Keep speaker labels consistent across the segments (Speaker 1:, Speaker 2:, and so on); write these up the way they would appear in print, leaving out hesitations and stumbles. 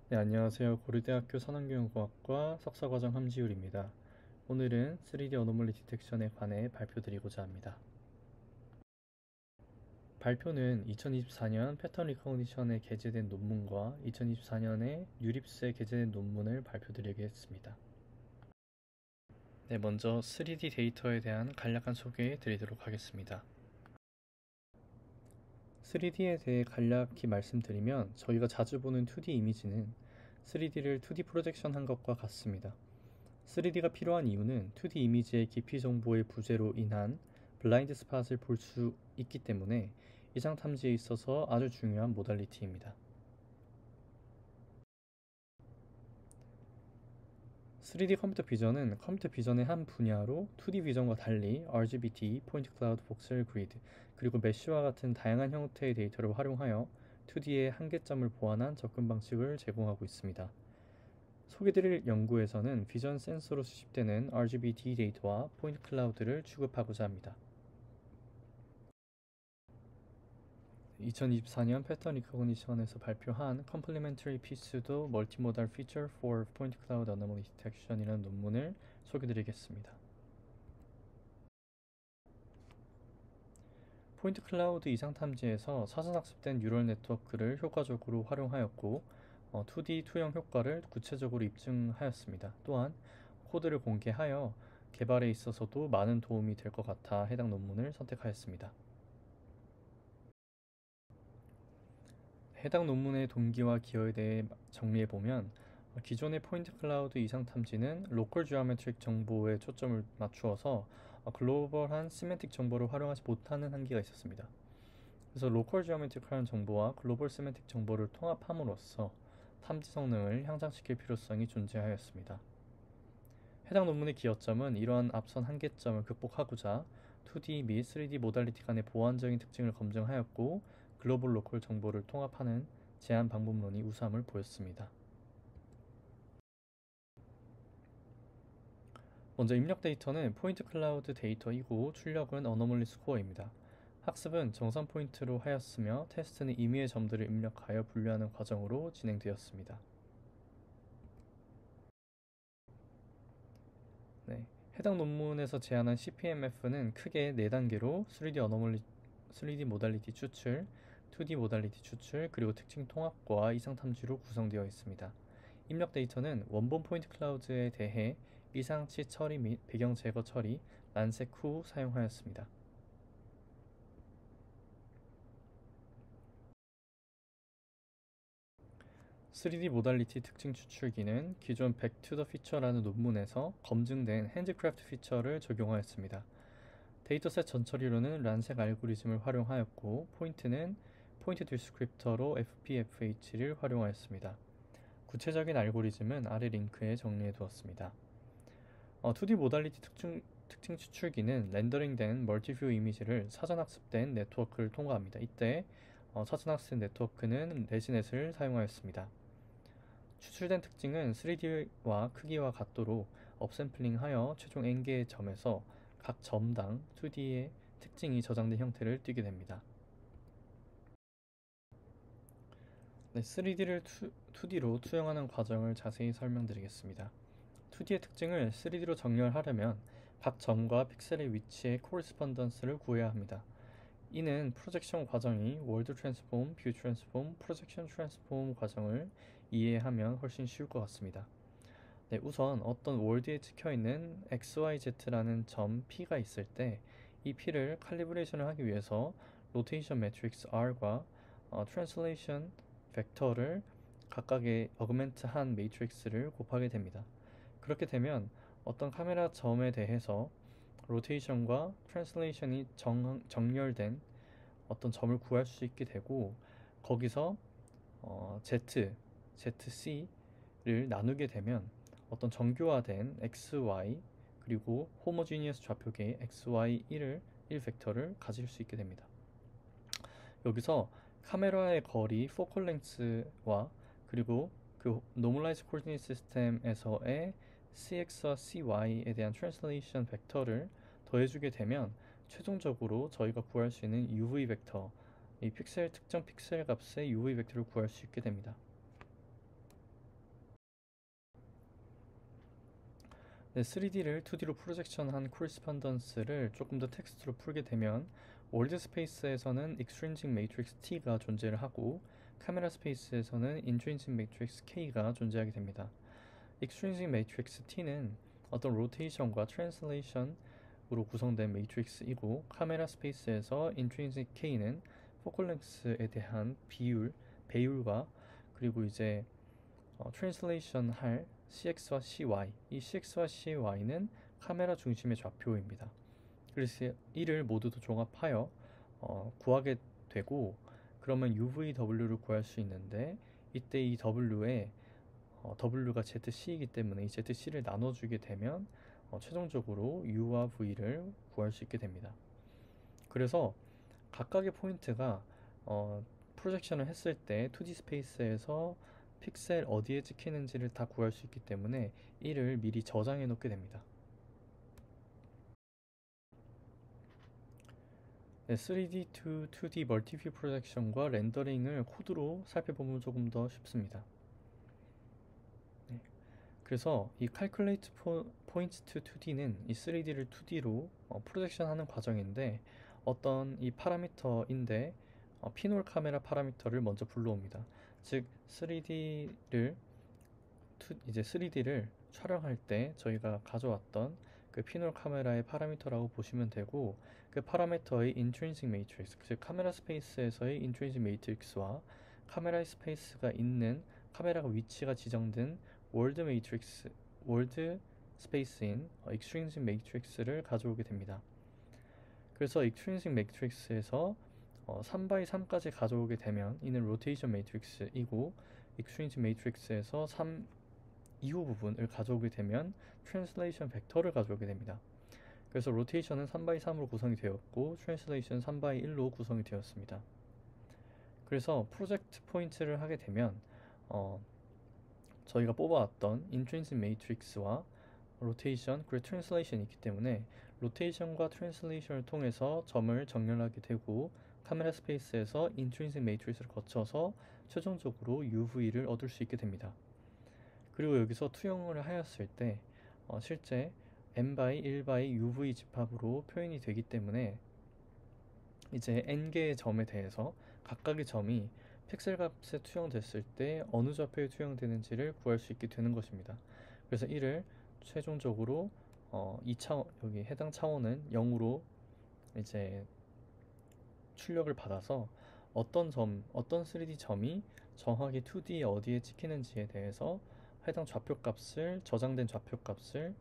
Speaker 1: 네, 안녕하세요. 고려대학교 산업경영공학과 석사과정 함지율입니다. 오늘은 3D 어노멀리 디텍션에 관해 발표드리고자 합니다. 발표는 2024년 패턴 리커그니션에 게재된 논문과 2024년에 뉴립스에 게재된 논문을 발표드리겠습니다. 네, 먼저 3D 데이터에 대한 간략한 소개해 드리도록 하겠습니다. 3D에 대해 간략히 말씀드리면 저희가 자주 보는 2D 이미지는 3D를 2D 프로젝션 한 것과 같습니다. 3D가 필요한 이유는 2D 이미지의 깊이 정보의 부재로 인한 블라인드 스팟을 볼 수 있기 때문에 이상 탐지에 있어서 아주 중요한 모달리티입니다. 3D 컴퓨터 비전은 컴퓨터 비전의 한 분야로 2D 비전과 달리 RGBT, 포인트 클라우드, 복셀 그리드, 그리고 메쉬와 같은 다양한 형태의 데이터를 활용하여 2D의 한계점을 보완한 접근 방식을 제공하고 있습니다. 소개드릴 연구에서는 비전 센서로 수집되는 RGBT 데이터와 포인트 클라우드를 취급하고자 합니다. 2024년 패턴 리커그니션에서 발표한 Complementary Piece도 Multimodal Feature for Point Cloud Anomaly Detection이라는 논문을 소개드리겠습니다. 포인트 클라우드 이상 탐지에서 사전 학습된 뉴럴 네트워크를 효과적으로 활용하였고 2D 투영 효과를 구체적으로 입증하였습니다. 또한 코드를 공개하여 개발에 있어서도 많은 도움이 될 것 같아 해당 논문을 선택하였습니다. 해당 논문의 동기와 기여에 대해 정리해보면 기존의 포인트 클라우드 이상 탐지는 로컬 지오메트릭 정보에 초점을 맞추어서 글로벌한 시멘틱 정보를 활용하지 못하는 한계가 있었습니다. 그래서 로컬 지오메트릭한 정보와 글로벌 시멘틱 정보를 통합함으로써 탐지 성능을 향상시킬 필요성이 존재하였습니다. 해당 논문의 기여점은 이러한 앞선 한계점을 극복하고자 2D 및 3D 모달리티 간의 보완적인 특징을 검증하였고 글로벌 로컬 정보를 통합하는 제한 방법론이 우수함을 보였습니다. 먼저 입력 데이터는 포인트 클라우드 데이터이고 출력은 어노멀리 스코어입니다. 학습은 정산 포인트로 하였으며 테스트는 임의의 점들을 입력하여 분류하는 과정으로 진행되었습니다. 네, 해당 논문에서 제안한 CPMF는 크게 4단계로 3D 모달리티 추출, 2D 모달리티 추출, 그리고 특징 통합과 이상 탐지로 구성되어 있습니다. 입력 데이터는 원본 포인트 클라우드에 대해 이상치 처리 및 배경 제거 처리, 란색 후 사용하였습니다. 3D 모달리티 특징 추출기는 기존 Back to the Feature라는 논문에서 검증된 핸즈크래프트 피처를 적용하였습니다. 데이터셋 전처리로는 란색 알고리즘을 활용하였고 포인트는 포인트 디스크립터로 FPFH를 활용하였습니다. 구체적인 알고리즘은 아래 링크에 정리해 두었습니다. 2D 모달리티 특징 추출기는 렌더링된 멀티뷰 이미지를 사전 학습된 네트워크를 통과합니다. 이때 사전 학습 네트워크는 레지넷을 사용하였습니다. 추출된 특징은 3D와 크기와 같도록 업샘플링하여 최종 n개의 점에서 각 점당 2D의 특징이 저장된 형태를 띠게 됩니다. 네, 3D를 2D로 투영하는 과정을 자세히 설명드리겠습니다. 2D의 특징을 3D로 정렬하려면 각 점과 픽셀의 위치의 코리스폰던스를 구해야 합니다. 이는 프로젝션 과정이 월드 트랜스폼, 뷰 트랜스폼, 프로젝션 트랜스폼 과정을 이해하면 훨씬 쉬울 것 같습니다. 네, 우선 어떤 월드에 찍혀있는 XYZ라는 점 P가 있을 때 이 P를 칼리브레이션을 하기 위해서 로테이션 매트릭스 R과 트랜슬레이션 벡터를 각각의 어그멘트한 매트릭스를 곱하게 됩니다. 그렇게 되면 어떤 카메라 점에 대해서 로테이션과 트랜슬레이션이 정렬된 어떤 점을 구할 수 있게 되고 거기서 ZC를 나누게 되면 어떤 정교화된 XY 그리고 호모지니어스 좌표계의 XY1을 1벡터를 가질 수 있게 됩니다. 여기서 카메라의 거리, 포컬 랭스와 그리고 그 노멀라이즈 코디네이트 시스템에서의 CX와 CY에 대한 트랜슬레이션 벡터를 더해주게 되면 최종적으로 저희가 구할 수 있는 UV 벡터, 이 특정 픽셀 값의 UV 벡터를 구할 수 있게 됩니다. 3D를 2D로 프로젝션한 코리스폰던스를 조금 더 텍스트로 풀게 되면 월드 스페이스에서는 extrinsic matrix T가 존재를 하고 카메라 스페이스에서는 intrinsic matrix K가 존재하게 됩니다. extrinsic matrix T는 어떤 로테이션과 트랜슬레이션으로 구성된 매트릭스이고 카메라 스페이스에서 intrinsic K는 포컬 랭스에 대한 배율과 그리고 이제 트랜슬레이션 할 CX와 CY, 이 CX와 CY는 카메라 중심의 좌표입니다. 그래서 이를 모두 종합하여 구하게 되고 그러면 UVW를 구할 수 있는데 이때 이 W가 ZC이기 때문에 이 ZC를 나눠주게 되면 최종적으로 U와 V를 구할 수 있게 됩니다. 그래서 각각의 포인트가 프로젝션을 했을 때 2D 스페이스에서 픽셀 어디에 찍히는지를 다 구할 수 있기 때문에 이를 미리 저장해 놓게 됩니다. 3D to 2D 멀티뷰 프로젝션과 렌더링을 코드로 살펴보면 조금 더 쉽습니다. 그래서 이 Calculate Points to 2D는 이 3D를 2D로 프로젝션 하는 과정인데 어떤 이 파라미터인데 피놀 카메라 파라미터를 먼저 불러옵니다. 즉 3D를 촬영할 때 저희가 가져왔던 그 피놀 카메라의 파라미터라고 보시면 되고 그 파라미터의 intrinsic matrix, 즉 카메라 스페이스에서의 intrinsic matrix와 카메라 스페이스가 있는 카메라가 위치가 지정된 월드 스페이스인 extrinsic matrix를 가져오게 됩니다. 그래서 extrinsic matrix에서 3x3까지 가져오게 되면 이는 rotation matrix이고 extrinsic matrix에서 3 이후 부분을 가져오게 되면 translation 벡터를 가져오게 됩니다. 그래서 로테이션은 3x3으로 구성이 되었고 트랜슬레이션은 3x1로 구성이 되었습니다. 그래서 프로젝트 포인트를 하게 되면 저희가 뽑아왔던 intrinsic matrix와 로테이션 그리고 트랜슬레이션이 있기 때문에 로테이션과 트랜슬레이션을 통해서 점을 정렬하게 되고 카메라 스페이스에서 intrinsic matrix를 거쳐서 최종적으로 UV를 얻을 수 있게 됩니다. 그리고 여기서 투영을 하였을 때 실제 n/1 UV 집합으로 표현이 되기 때문에 이제 n개의 점에 대해서 각각의 점이 픽셀 값에 투영됐을 때 어느 좌표에 투영되는지를 구할 수 있게 되는 것입니다. 그래서 이를 최종적으로 여기 해당 차원은 0으로 이제 출력을 받아서 어떤 3D 점이 정확히 2D에 어디에 찍히는지에 대해서 해당 좌표값을 저장된 좌표값을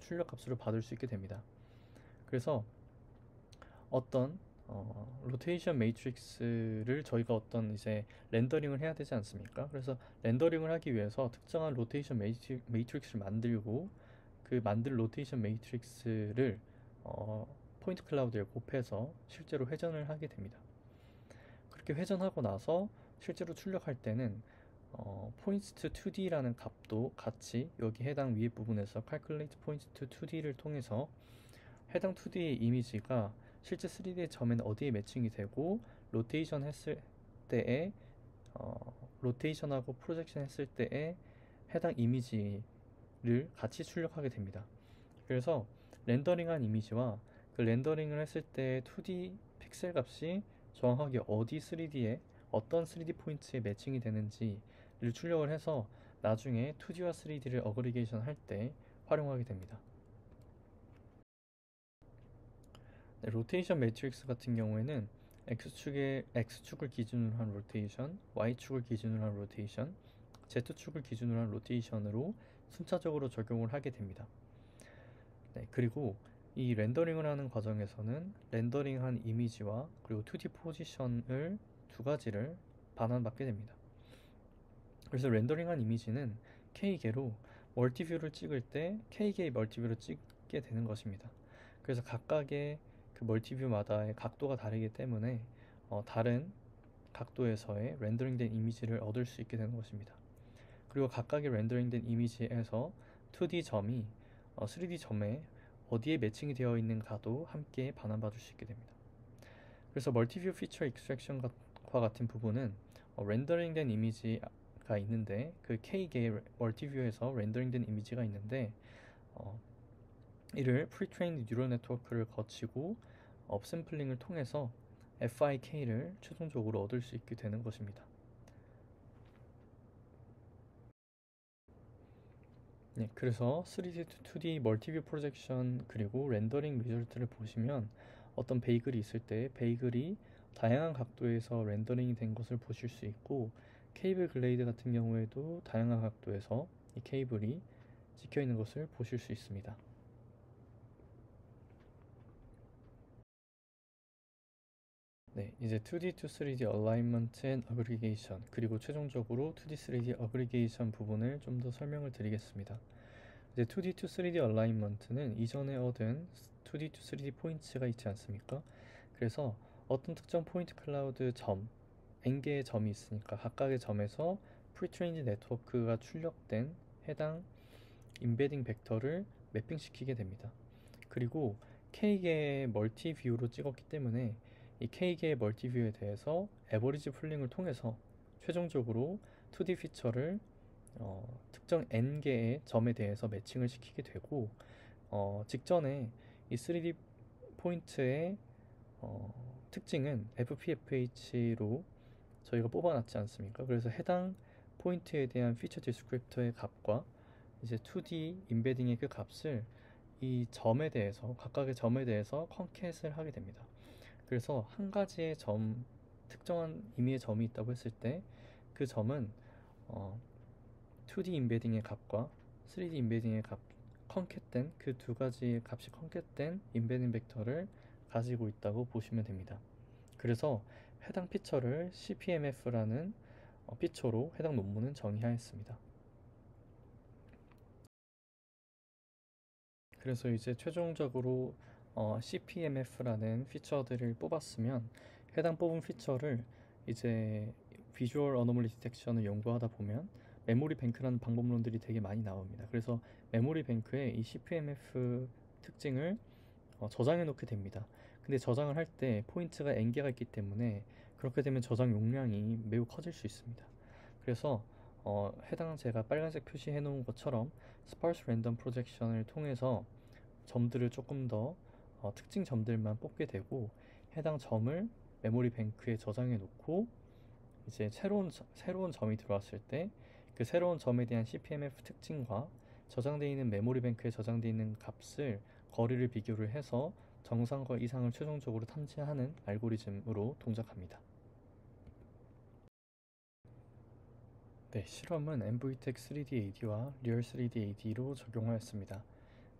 Speaker 1: 출력값으로 받을 수 있게 됩니다. 그래서 어떤 로테이션 매트릭스를 저희가 어떤 이제 렌더링을 해야 되지 않습니까? 그래서 렌더링을 하기 위해서 특정한 로테이션 매트릭스를 만들고 그 만든 로테이션 매트릭스를 포인트 클라우드에 곱해서 실제로 회전을 하게 됩니다. 그렇게 회전하고 나서 실제로 출력할 때는 points to 2D라는 값도 같이 여기 해당 위에 부분에서 calculate points to 2D를 통해서 해당 2D의 이미지가 실제 3D의 점에는 어디에 매칭이 되고 로테이션 했을 때에 로테이션하고 프로젝션 했을 때에 해당 이미지를 같이 출력하게 됩니다. 그래서 렌더링한 이미지와 그 렌더링을 했을 때 2D 픽셀 값이 정확하게 어디 3D에 어떤 3D 포인트에 매칭이 되는지를 출력을 해서 나중에 2D와 3D를 어그리게이션 할 때 활용하게 됩니다. 네, 로테이션 매트릭스 같은 경우에는 X축을 기준으로 한 로테이션, Y축을 기준으로 한 로테이션, Z축을 기준으로 한 로테이션으로 순차적으로 적용을 하게 됩니다. 네, 그리고 이 렌더링을 하는 과정에서는 렌더링한 이미지와 그리고 2D 포지션을 두 가지를 반환받게 됩니다. 그래서 렌더링한 이미지는 K개로 멀티뷰를 찍을 때 K개의 멀티뷰를 찍게 되는 것입니다. 그래서 각각의 그 멀티뷰마다의 각도가 다르기 때문에 다른 각도에서의 렌더링된 이미지를 얻을 수 있게 되는 것입니다. 그리고 각각의 렌더링된 이미지에서 2D 점이 3D 점에 어디에 매칭이 되어 있는가도 함께 반환받을 수 있게 됩니다. 그래서 멀티뷰 피처 익스트랙션과 같은 부분은 렌더링된 이미지가 있는데 그 K개의 멀티뷰에서 렌더링된 이미지가 있는데 이를 프리트레인드 뉴럴 네트워크를 거치고 업샘플링을 통해서 FIK를 최종적으로 얻을 수 있게 되는 것입니다. 네, 그래서 3D to 2D 멀티뷰 프로젝션 그리고 렌더링 리절트를 보시면 어떤 베이글이 있을 때 베이글이 다양한 각도에서 렌더링이 된 것을 보실 수 있고, 케이블 글레이드 같은 경우에도 다양한 각도에서 이 케이블이 찍혀 있는 것을 보실 수 있습니다. 네, 이제 2D to 3D Alignment and Aggregation 그리고 최종적으로 2D 3D Aggregation 부분을 좀 더 설명을 드리겠습니다. 이제 2D to 3D Alignment는 이전에 얻은 2D to 3D 포인트가 있지 않습니까? 그래서 어떤 특정 포인트 클라우드 점, n개의 점이 있으니까 각각의 점에서 프리트레인드 네트워크가 출력된 해당 임베딩 벡터를 매핑시키게 됩니다. 그리고 K개의 멀티 뷰로 찍었기 때문에 이 K개의 멀티 뷰에 대해서 에버리지 풀링을 통해서 최종적으로 2D 피처를 특정 n개의 점에 대해서 매칭을 시키게 되고, 직전에 이 3D 포인트의 특징은 FPFH로 저희가 뽑아놨지 않습니까? 그래서 해당 포인트에 대한 피처 디스크립터의 값과 이제 2D 임베딩의 그 값을 이 점에 대해서 각각의 점에 대해서 컨캣을 하게 됩니다. 그래서 한 가지의 점, 특정한 의미의 점이 있다고 했을 때 그 점은 2D 임베딩의 값과 3D 임베딩의 값, 컨캣된 그 두 가지의 값이 컨캣된 임베딩 벡터를 가지고 있다고 보시면 됩니다. 그래서 해당 피처를 CPMF라는 피처로 해당 논문은 정의하였습니다. 그래서 이제 최종적으로 CPMF라는 피처들을 뽑았으면 해당 뽑은 피처를 이제 비주얼 어노멀리 디텍션을 연구하다 보면 메모리 뱅크라는 방법론들이 되게 많이 나옵니다. 그래서 메모리 뱅크에 이 CPMF 특징을 저장해 놓게 됩니다. 근데 저장을 할 때 포인트가 n개가 있기 때문에 그렇게 되면 저장 용량이 매우 커질 수 있습니다. 그래서 해당 제가 빨간색 표시해 놓은 것처럼 스파르스 랜덤 프로젝션을 통해서 점들을 조금 더 특징 점들만 뽑게 되고, 해당 점을 메모리 뱅크에 저장해 놓고 이제 새로운 점이 들어왔을 때 그 새로운 점에 대한 CPMF 특징과 저장되어 있는 메모리 뱅크에 저장되어 있는 값을 거리를 비교를 해서 정상과 이상을 최종적으로 탐지하는 알고리즘으로 동작합니다. 네, 실험은 NVTech 3D AD와 Real 3D AD로 적용하였습니다.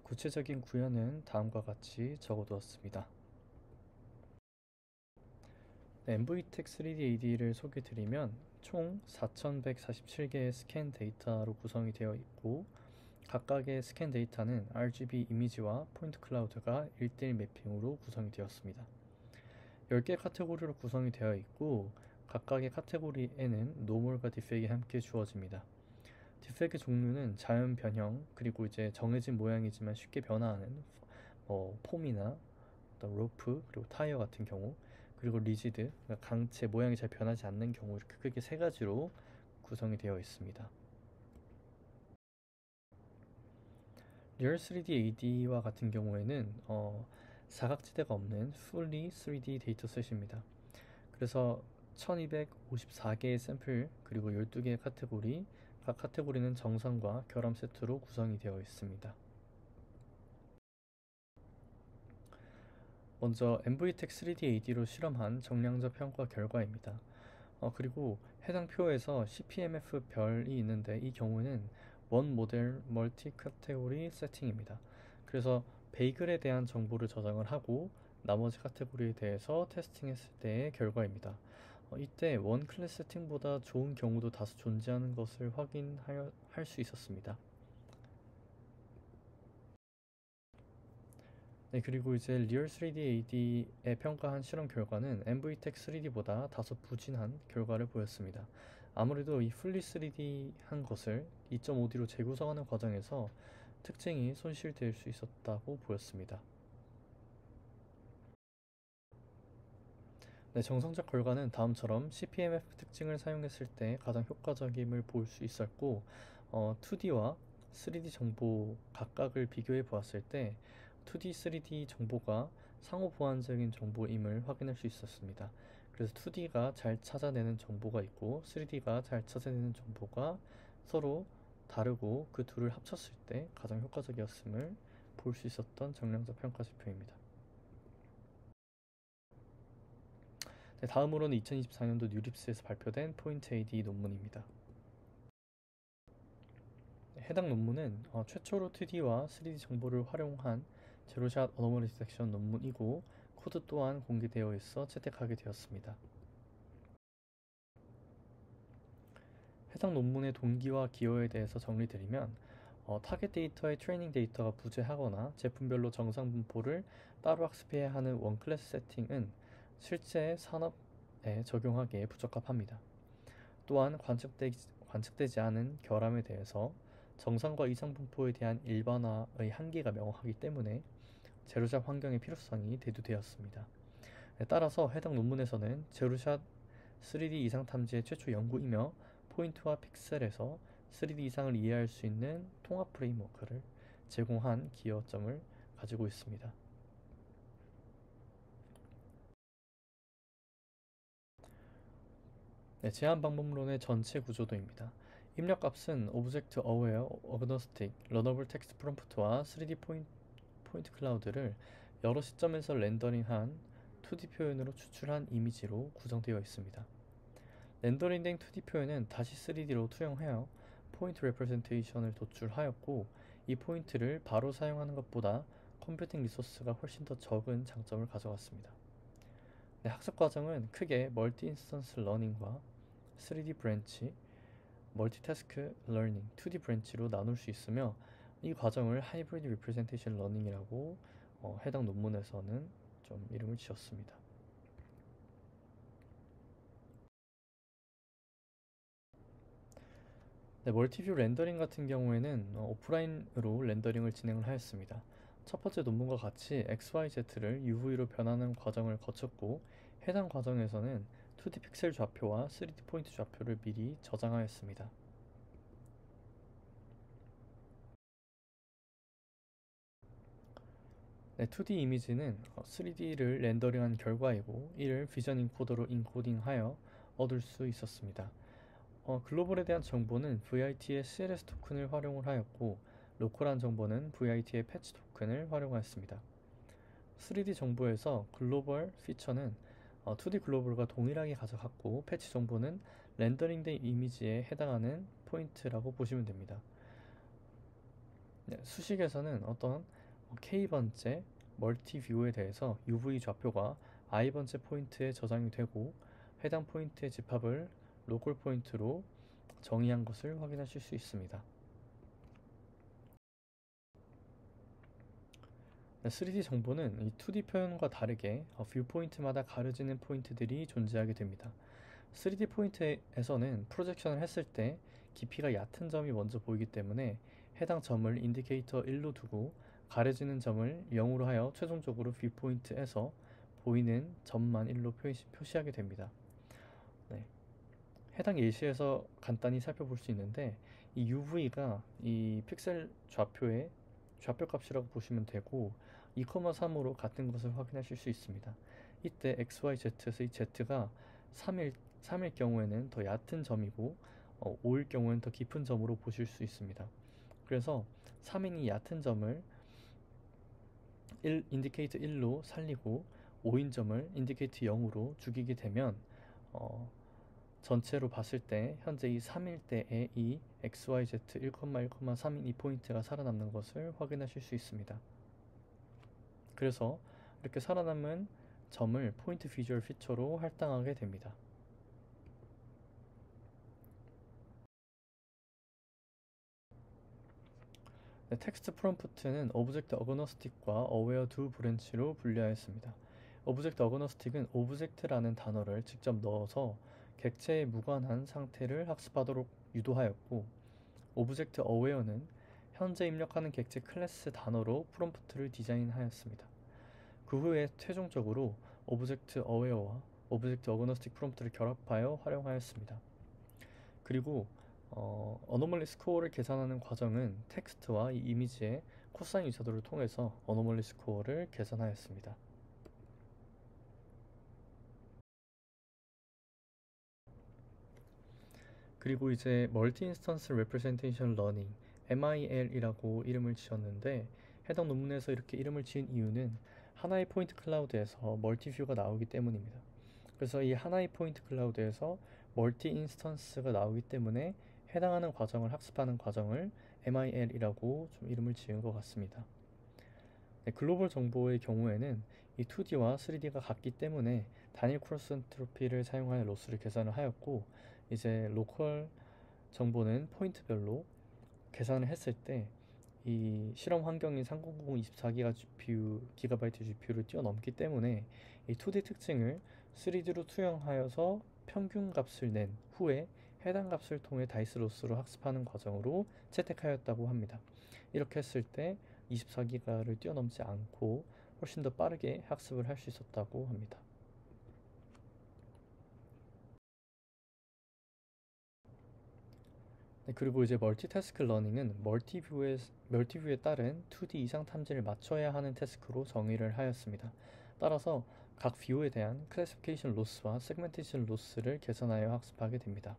Speaker 1: 구체적인 구현은 다음과 같이 적어두었습니다. 네, NVTech 3D AD를 소개드리면 총 4147개의 스캔 데이터로 구성이 되어 있고, 각각의 스캔 데이터는 RGB 이미지와 포인트 클라우드가 1대1 매핑으로 구성이 되었습니다. 10개 카테고리로 구성이 되어 있고, 각각의 카테고리에는 노멀과 디펙이 함께 주어집니다. 디펙의 종류는 자연 변형, 그리고 이제 정해진 모양이지만 쉽게 변화하는 폼이나 어떤 로프, 그리고 타이어 같은 경우, 그리고 리지드, 그러니까 강체 모양이 잘 변하지 않는 경우, 이렇게 크게 세 가지로 구성이 되어 있습니다. 리얼 3D AD와 같은 경우에는 사각지대가 없는 fully 3D 데이터셋입니다. 그래서 1254개의 샘플 그리고 12개의 카테고리, 각 카테고리는 정상과 결함 세트로 구성이 되어 있습니다. 먼저 NVTech 3D AD로 실험한 정량적 평가 결과입니다. 그리고 해당 표에서 CPMF 별이 있는데 이 경우는 원 모델 멀티 카테고리 세팅입니다. 그래서 베이글에 대한 정보를 저장을 하고 나머지 카테고리에 대해서 테스팅했을 때의 결과입니다. 이때 원 클래스 세팅보다 좋은 경우도 다수 존재하는 것을 확인할 수 있었습니다. 네, 그리고 이제 리얼 3D AD에 평가한 실험 결과는 NVTech 3D보다 다소 부진한 결과를 보였습니다. 아무래도 이 풀리 3D 한 것을 2.5D로 재구성하는 과정에서 특징이 손실될 수 있었다고 보였습니다. 네, 정상적 결과는 다음처럼 CPMF 특징을 사용했을 때 가장 효과적임을 볼 수 있었고, 2D와 3D 정보 각각을 비교해 보았을 때 2D, 3D 정보가 상호 보완적인 정보임을 확인할 수 있었습니다. 그래서 2D가 잘 찾아내는 정보가 있고 3D가 잘 찾아내는 정보가 서로 다르고 그 둘을 합쳤을 때 가장 효과적이었음을 볼 수 있었던 정량적 평가 지표입니다. 네, 다음으로는 2024년도 뉴립스에서 발표된 포인트 AD 논문입니다. 해당 논문은 최초로 2D와 3D 정보를 활용한 제로샷 어노멀리 디텍션 논문이고 코드 또한 공개되어 있어 채택하게 되었습니다. 해당 논문의 동기와 기여에 대해서 정리드리면 타겟 데이터의 트레이닝 데이터가 부재하거나 제품별로 정상 분포를 따로 학습해야 하는 원클래스 세팅은 실제 산업에 적용하기에 부적합합니다. 또한 관측되지 않은 결함에 대해서 정상과 이상 분포에 대한 일반화의 한계가 명확하기 때문에 제로샷 환경의 필요성이 대두되었습니다. 따라서 해당 논문에서는 제로샷 3D 이상 탐지의 최초 연구이며 포인트와 픽셀에서 3D 이상을 이해할 수 있는 통합 프레임워크를 제공한 기여점을 가지고 있습니다. 네, 제한 방법론의 전체 구조도입니다. 입력값은 오브젝트 어웨어, 어그노스틱, 러너블 텍스트 프롬프트와 3D 포인트 클라우드를 여러 시점에서 렌더링한 2D 표현으로 추출한 이미지로 구성되어 있습니다. 렌더링된 2D 표현은 다시 3D로 투영하여 포인트 레프레젠테이션을 도출하였고 이 포인트를 바로 사용하는 것보다 컴퓨팅 리소스가 훨씬 더 적은 장점을 가져갔습니다. 네, 학습 과정은 크게 멀티 인스턴스 러닝과 3D 브랜치, 멀티태스크 러닝, 2D 브랜치로 나눌 수 있으며 이 과정을 하이브리드 리프레젠테이션 러닝이라고 해당 논문에서는 좀 이름을 지었습니다. 네, 멀티뷰 렌더링 같은 경우에는 오프라인으로 렌더링을 진행을 하였습니다. 첫 번째 논문과 같이 XYZ를 UV로 변하는 과정을 거쳤고 해당 과정에서는 2D 픽셀 좌표와 3D 포인트 좌표를 미리 저장하였습니다. 네, 2D 이미지는 3D를 렌더링한 결과이고 이를 비전 인코더로 인코딩하여 얻을 수 있었습니다. 글로벌에 대한 정보는 VIT의 CLS 토큰을 활용을 하였고 로컬한 정보는 VIT의 패치 토큰을 활용하였습니다. 3D 정보에서 글로벌 피처는 2D 글로벌과 동일하게 가져갔고 패치 정보는 렌더링된 이미지에 해당하는 포인트라고 보시면 됩니다. 네, 수식에서는 어떤 K번째 멀티 뷰에 대해서 UV 좌표가 I번째 포인트에 저장이 되고 해당 포인트의 집합을 로컬 포인트로 정의한 것을 확인하실 수 있습니다. 3D 정보는 이 2D 표현과 다르게 뷰 포인트마다 가려지는 포인트들이 존재하게 됩니다. 3D 포인트에서는 프로젝션을 했을 때 깊이가 얕은 점이 먼저 보이기 때문에 해당 점을 인디케이터 1로 두고 가려지는 점을 0으로 하여 최종적으로 뷰 포인트에서 보이는 점만 1로 표시하게 됩니다. 네. 해당 예시에서 간단히 살펴볼 수 있는데 이 UV가 이 픽셀 좌표의 좌표값이라고 보시면 되고 2,3으로 같은 것을 확인하실 수 있습니다. 이때 XYZ에서 이 Z가 3일 경우에는 더 얕은 점이고 5일 경우에는 더 깊은 점으로 보실 수 있습니다. 그래서 3인이 얕은 점을 인디케이터 1로 살리고 5인 점을 인디케이터 0으로 죽이게 되면 전체로 봤을 때 현재 이 3일 때의 이 XYZ 1,1,3인 이 포인트가 살아남는 것을 확인하실 수 있습니다. 그래서 이렇게 살아남은 점을 포인트 비주얼 피처로 할당하게 됩니다. 네, 텍스트 프롬프트는 오브젝트 어그노스틱과 어웨어 두 브랜치로 분류하였습니다. 오브젝트 어그노스틱은 오브젝트라는 단어를 직접 넣어서 객체에 무관한 상태를 학습하도록 유도하였고 오브젝트 어웨어는 현재 입력하는 객체 클래스 단어로 프롬프트를 디자인하였습니다. 그 후에 최종적으로 오브젝트 어웨어와 오브젝트 어그노스틱 프롬프트를 결합하여 활용하였습니다. 그리고 어노멀리 스코어를 계산하는 과정은 텍스트와 이 이미지의 코사인 유사도를 통해서 어노멀리 스코어를 계산하였습니다. 그리고 이제 멀티 인스턴스 레프레젠테이션 러닝 MIL이라고 이름을 지었는데, 해당 논문에서 이렇게 이름을 지은 이유는 하나의 포인트 클라우드에서 멀티 뷰가 나오기 때문입니다. 그래서 이 하나의 포인트 클라우드에서 멀티 인스턴스가 나오기 때문에 해당하는 과정을 학습하는 과정을 MIL이라고 좀 이름을 지은 것 같습니다. 네, 글로벌 정보의 경우에는 이 2D와 3D가 같기 때문에 단일 크로스 엔트로피를 사용하여 로스를 계산을 하였고, 이제 로컬 정보는 포인트별로 계산을 했을 때 이 실험 환경인 3090 24GB GPU를 뛰어넘기 때문에 이 2D 특징을 3D로 투영하여서 평균 값을 낸 후에 해당 값을 통해 다이스 로스로 학습하는 과정으로 채택하였다고 합니다. 이렇게 했을 때 24기가를 뛰어넘지 않고 훨씬 더 빠르게 학습을 할 수 있었다고 합니다. 네, 그리고 이제 멀티태스크 러닝은 멀티뷰에 따른 2D 이상 탐지를 맞춰야 하는 태스크로 정의를 하였습니다. 따라서 각 뷰에 대한 클래시피케이션 로스와 세그멘테이션 로스를 계산하여 학습하게 됩니다.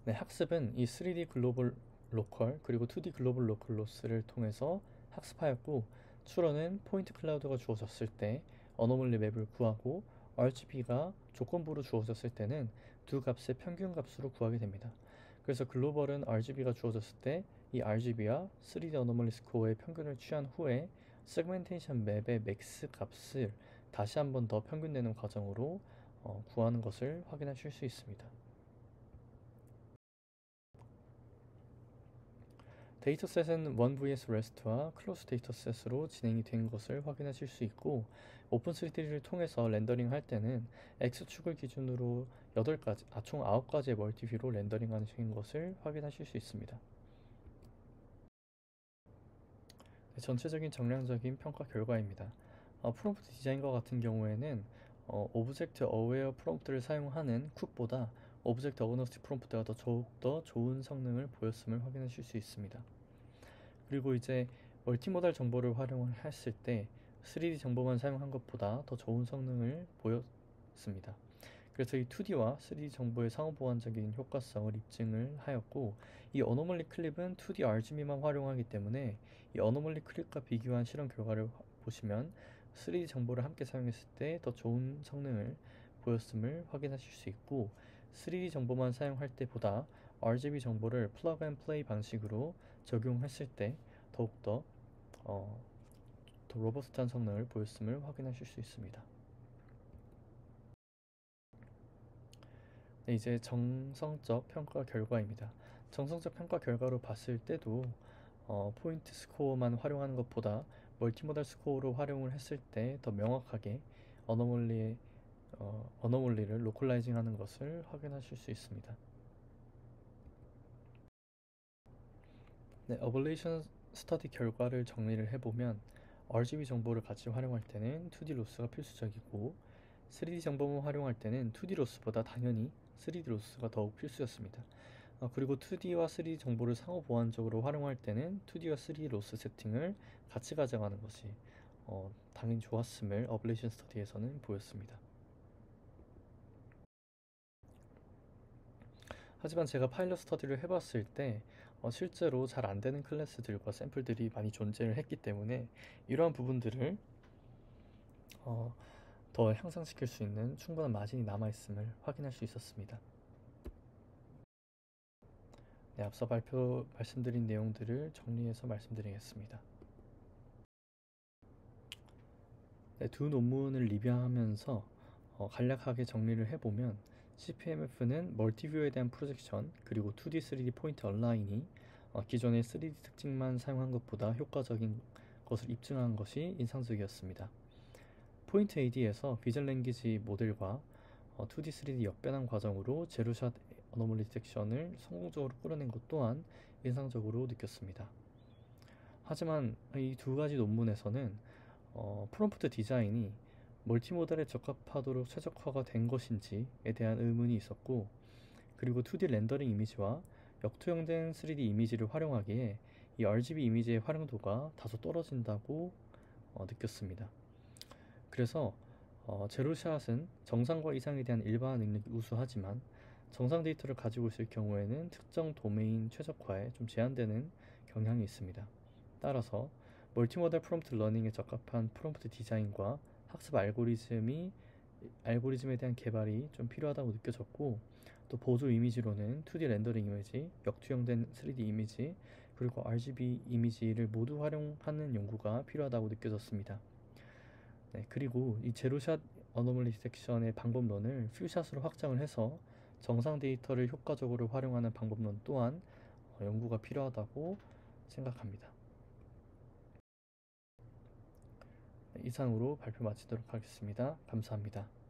Speaker 1: 네, 학습은 이 3D 글로벌 로컬 그리고 2D 글로벌 로컬 로스를 통해서 학습하였고, 추론은 포인트 클라우드가 주어졌을 때 어노멀리 맵을 구하고 RGB가 조건부로 주어졌을 때는 두 값의 평균 값으로 구하게 됩니다. 그래서 글로벌은 RGB가 주어졌을 때 이 RGB와 3D 어노멀리 스코어의 평균을 취한 후에 세그멘테이션 맵의 맥스 값을 다시 한번 더 평균 내는 과정으로 구하는 것을 확인하실 수 있습니다. 데이터셋은 1 vs REST와 클로스 데이터셋으로 진행이 된 것을 확인하실 수 있고, 오픈3D를 통해서 렌더링 할 때는 X축을 기준으로 총 9가지의 멀티뷰로 렌더링 하는 것을 확인하실 수 있습니다. 네, 전체적인 정량적인 평가 결과입니다. 프롬프트 디자인과 같은 경우에는 오브젝트 어웨어 프롬프트를 사용하는 쿡보다 오브젝트 어그노스틱 프롬프트가 더욱더 좋은 성능을 보였음을 확인하실 수 있습니다. 그리고 이제 멀티모달 정보를 활용을 했을 때 3D 정보만 사용한 것보다 더 좋은 성능을 보였습니다. 그래서 이 2D와 3D 정보의 상호 보완적인 효과성을 입증을 하였고, 이 어노멀리 클립은 2D RGB만 활용하기 때문에 이 어노멀리 클립과 비교한 실험 결과를 보시면 3D 정보를 함께 사용했을 때 더 좋은 성능을 보였음을 확인하실 수 있고, 3D 정보만 사용할 때보다 RGB 정보를 플러그 앤 플레이 방식으로 적용했을 때 더욱더 어, 더 로버스트한 성능을 보였음을 확인하실 수 있습니다. 네, 이제 정성적 평가 결과입니다. 정성적 평가 결과로 봤을 때도 포인트 스코어만 활용하는 것보다 멀티모달 스코어로 활용을 했을 때 더 명확하게 어노멀리의 어노멀리를 로컬라이징 하는 것을 확인하실 수 있습니다. 네, 어블레이션 스터디 결과를 정리를 해보면 RGB 정보를 같이 활용할 때는 2D 로스가 필수적이고, 3D 정보만 활용할 때는 2D 로스보다 당연히 3D 로스가 더욱 필수였습니다. 그리고 2D와 3D 정보를 상호 보완적으로 활용할 때는 2D와 3D 로스 세팅을 같이 가져가는 것이 당연히 좋았음을 어블레이션 스터디에서는 보였습니다. 하지만 제가 파일럿 스터디를 해봤을 때 실제로 잘 안되는 클래스들과 샘플들이 많이 존재를 했기 때문에 이러한 부분들을 어, 더 향상시킬 수 있는 충분한 마진이 남아있음을 확인할 수 있었습니다. 네, 앞서 말씀드린 내용들을 정리해서 말씀드리겠습니다. 네, 두 논문을 리뷰하면서 간략하게 정리를 해보면 CPMF는 멀티뷰에 대한 프로젝션 그리고 2D, 3D 포인트 얼라인이 기존의 3D 특징만 사용한 것보다 효과적인 것을 입증한 것이 인상적이었습니다. 포인트 AD에서 비전 랭귀지 모델과 2D, 3D 역변환 과정으로 제로샷 어노멀리 디텍션을 성공적으로 꾸려낸 것 또한 인상적으로 느꼈습니다. 하지만 이 두 가지 논문에서는 프롬프트 디자인이 멀티모달에 적합하도록 최적화가 된 것인지에 대한 의문이 있었고, 그리고 2D 렌더링 이미지와 역투영된 3D 이미지를 활용하기에 이 RGB 이미지의 활용도가 다소 떨어진다고 느꼈습니다. 그래서 제로샷은 정상과 이상에 대한 일반화 능력이 우수하지만 정상 데이터를 가지고 있을 경우에는 특정 도메인 최적화에 좀 제한되는 경향이 있습니다. 따라서 멀티모달 프롬프트 러닝에 적합한 프롬프트 디자인과 학습 알고리즘에 대한 개발이 좀 필요하다고 느껴졌고, 또 보조 이미지로는 2D 렌더링 이미지, 역투형된 3D 이미지, 그리고 RGB 이미지를 모두 활용하는 연구가 필요하다고 느껴졌습니다. 네, 그리고 이 제로샷 어노멀리 디텍션의 방법론을 퓨샷으로 확장을 해서 정상 데이터를 효과적으로 활용하는 방법론 또한 연구가 필요하다고 생각합니다. 네, 이상으로 발표 마치도록 하겠습니다. 감사합니다.